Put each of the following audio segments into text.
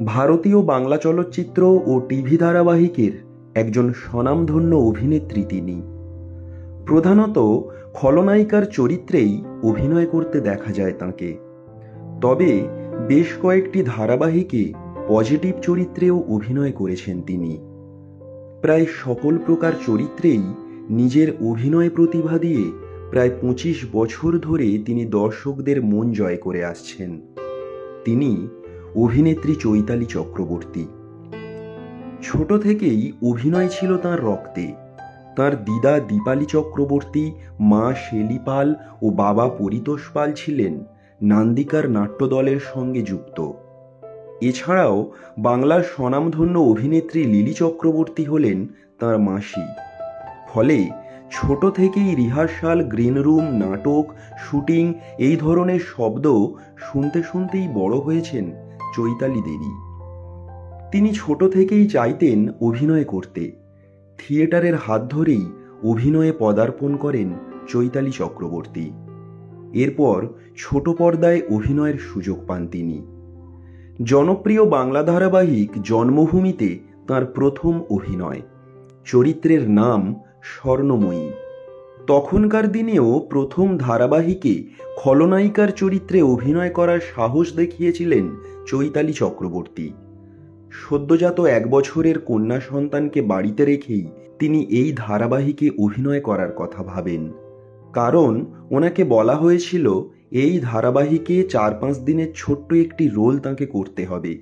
ভারতীয় বাংলা চলচ্চিত্র ও টিভি ধারাবাহিকের একজন স্বনামধন্য অভিনেত্রী তিনি। প্রধানত খলনায়িকার চরিত্রেই অভিনয় করতে দেখা যায় তাঁকে। তবে বেশ কয়েকটি ধারাবাহিকে পজিটিভ চরিত্রেও অভিনয় করেছেন তিনি। প্রায় সকল প্রকার চরিত্রেই নিজের অভিনয় প্রতিভা দিয়ে প্রায় ২৫ বছর ধরে তিনি দর্শকদের মন জয় করে আসছেন। তিনি অভিনেত্রী চৈতালি চক্রবর্তী। ছোট থেকেই অভিনয় ছিল তাঁর রক্তে। তাঁর দিদা দীপালি চক্রবর্তী, মা শেলি পাল ও বাবা পরিতোষ পাল ছিলেন নান্দিকার নাট্যদলের সঙ্গে যুক্ত। এছাড়াও বাংলার স্বনামধন্য অভিনেত্রী লিলি চক্রবর্তী হলেন তাঁর মাসি। ফলে ছোট থেকেই রিহার্সাল, গ্রিন রুম, নাটক, শুটিং এই ধরনের শব্দ শুনতে শুনতেই বড় হয়েছেন চৈতালি দেবী। তিনি ছোট থেকেই চাইতেন অভিনয় করতে। থিয়েটারের হাত ধরেই অভিনয়ে পদার্পণ করেন চৈতালি চক্রবর্তী। এরপর ছোট পর্দায় অভিনয়ের সুযোগ পান তিনি। জনপ্রিয় বাংলা ধারাবাহিক জন্মভূমিতে তাঁর প্রথম অভিনয়। চরিত্রের নাম স্বর্ণময়ী। তখনকার দিনেও প্রথম ধারাবাহিকে খলনায়িকার চরিত্রে অভিনয় করার সাহস দেখিয়েছিলেন চৈতালি চক্রবর্তী। সদ্যজাত ১ বছরের কন্যা সন্তানকে বাড়িতে রেখেই তিনি এই ধারাবাহিকে অভিনয় করার কথা ভাবেন। কারণ ওনাকে বলা হয়েছিল এই ধারাবাহিকে ৪-৫ দিনের ছোট্ট একটি রোল তাঁকে করতে হবে।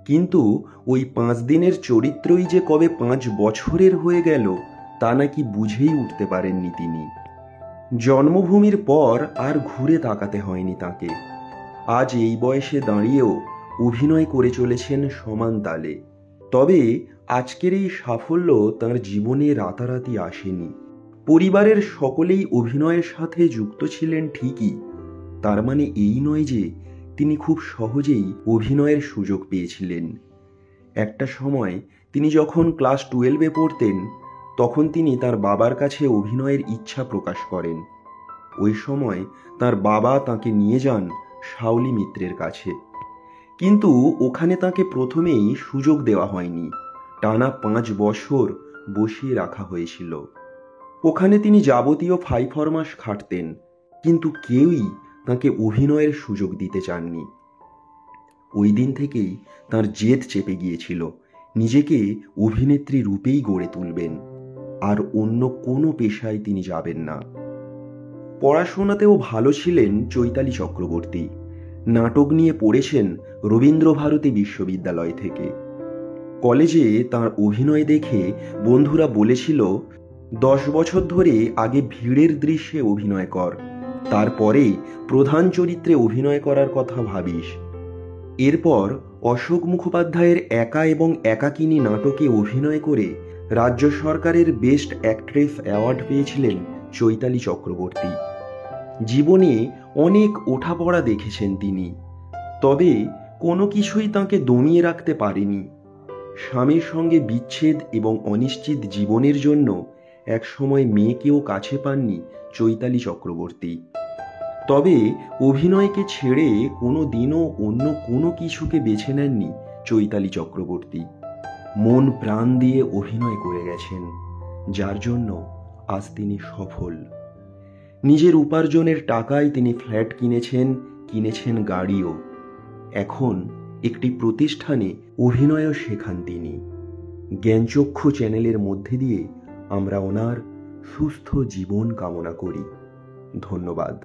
কিন্তু ওই ৫ দিনের চরিত্রই যে কবে ৫ বছরের হয়ে গেল তা নাকি বুঝেই উঠতে পারেননি তিনি। জন্মভূমির পর আর ঘুরে তাকাতে হয়নি তাঁকে। আজ এই বয়সে দাঁড়িয়েও অভিনয় করে চলেছেন সমান তালে। তবে আজকের এই সাফল্য তাঁর জীবনে রাতারাতি আসেনি। পরিবারের সকলেই অভিনয়ের সাথে যুক্ত ছিলেন ঠিকই, তার মানে এই নয় যে তিনি খুব সহজেই অভিনয়ের সুযোগ পেয়েছিলেন। একটা সময় তিনি যখন ক্লাস 12-এ পড়তেন তখন তিনি তার বাবার কাছে অভিনয়ের ইচ্ছা প্রকাশ করেন। ওই সময় তার বাবা তাকে নিয়ে যান শাওলি মিত্রের কাছে। কিন্তু ওখানে তাকে প্রথমেই সুযোগ দেওয়া হয়নি। টানা ৫ বছর বসিয়ে রাখা হয়েছিল। ওখানে তিনি যাবতীয় ফাইফরমাস খাটতেন, কিন্তু কেউই তাকে অভিনয়ের সুযোগ দিতে চাননি। ওই দিন থেকেই তার জেদ চেপে গিয়েছিল নিজেকে অভিনেত্রী রূপেই গড়ে তুলবেন, আর অন্য কোনো পেশায় তিনি যাবেন না। পড়াশোনাতেও ভালো ছিলেন চৈতালি চক্রবর্তী। নাটক নিয়ে পড়েছেন রবীন্দ্রভারতী বিশ্ববিদ্যালয় থেকে। কলেজে তার অভিনয় দেখে বন্ধুরা বলেছিল, 10 বছর ধরে আগে ভিড়ের দৃশ্যে অভিনয় কর, তারপরে প্রধান চরিত্রে অভিনয় করার কথা ভাবিস। এরপর অশোক মুখোপাধ্যায়ের একা এবং একাকিনী নাটকে অভিনয় করে রাজ্য সরকারের বেস্ট অ্যাক্ট্রেস অ্যাওয়ার্ড পেয়েছিলেন চৈতালি চক্রবর্তী। জীবনে অনেক ওঠাপড়া দেখেছেন তিনি, তবে কোনো কিছুই তাঁকে দমিয়ে রাখতে পারেনি। স্বামীর সঙ্গে বিচ্ছেদ এবং অনিশ্চিত জীবনের জন্য একসময় মেয়েকেও কাছে পাননি চৈতালি চক্রবর্তী। তবে অভিনয়কে ছেড়ে কোনো দিনও অন্য কোনো কিছুকে বেছে নেননি চৈতালি চক্রবর্তী। মন প্রাণ দিয়ে অভিনয় করে গেছেন, যার জন্য আজ তিনি সফল। নিজের উপার্জনের টাকায় তিনি ফ্ল্যাট কিনেছেন গাড়িও। এখন একটি প্রতিষ্ঠানে অভিনয়ও শেখান তিনি। জ্ঞানচক্ষু চ্যানেলের মধ্যে দিয়ে আমরা ওনার সুস্থ জীবন কামনা করি। ধন্যবাদ।